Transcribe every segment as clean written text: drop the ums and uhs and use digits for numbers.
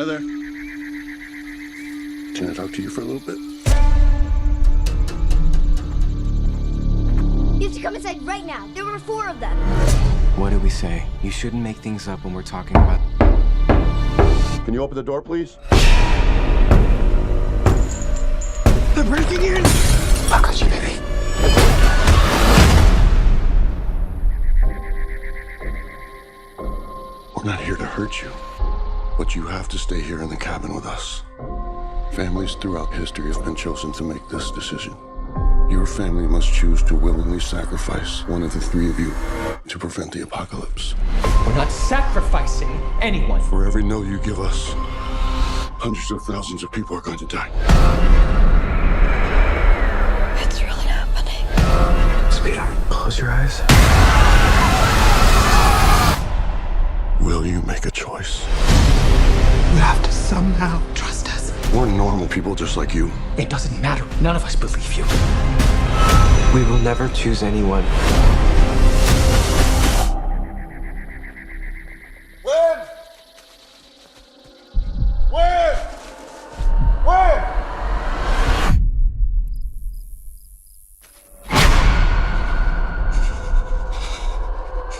Hi there. Can I talk to you for a little bit? You have to come inside right now. There were 4 of them. What did we say? You shouldn't make things up when we're talking about... Can you open the door, please? They're breaking in! I'll cut you, baby. We're not here to hurt you, but you have to stay here in the cabin with us. Families throughout history have been chosen to make this decision. Your family must choose to willingly sacrifice one of the 3 of you to prevent the apocalypse. We're not sacrificing anyone. For every no you give us, hundreds of thousands of people are going to die. It's really happening. Sweetheart, close your eyes. Will you make a choice? You have to somehow trust us. We're normal people just like you. It doesn't matter. None of us believe you. We will never choose anyone.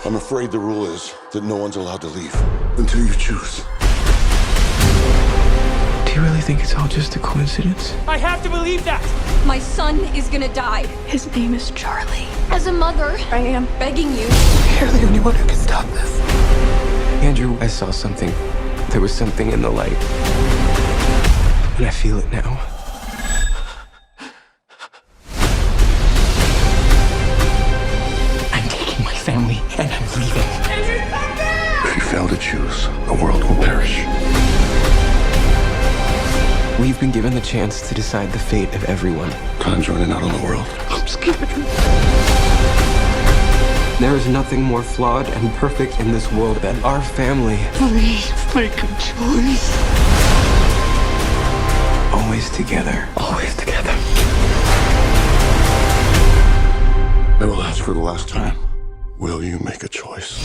I'm afraid the rule is that no one's allowed to leave until you choose. Do you really think it's all just a coincidence? I have to believe that. My son is gonna die. His name is Charlie. As a mother, I am begging you. You're the only one who can stop this. Andrew, I saw something. There was something in the light. And I feel it now. I'm taking my family and I'm leaving. If you fail to choose, the world will perish. We've been given the chance to decide the fate of everyone. Time's running out on the world. I'm scared. There is nothing more flawed and perfect in this world than our family. Please make a choice. Always together. Always together. I will ask for the last time. Will you make a choice?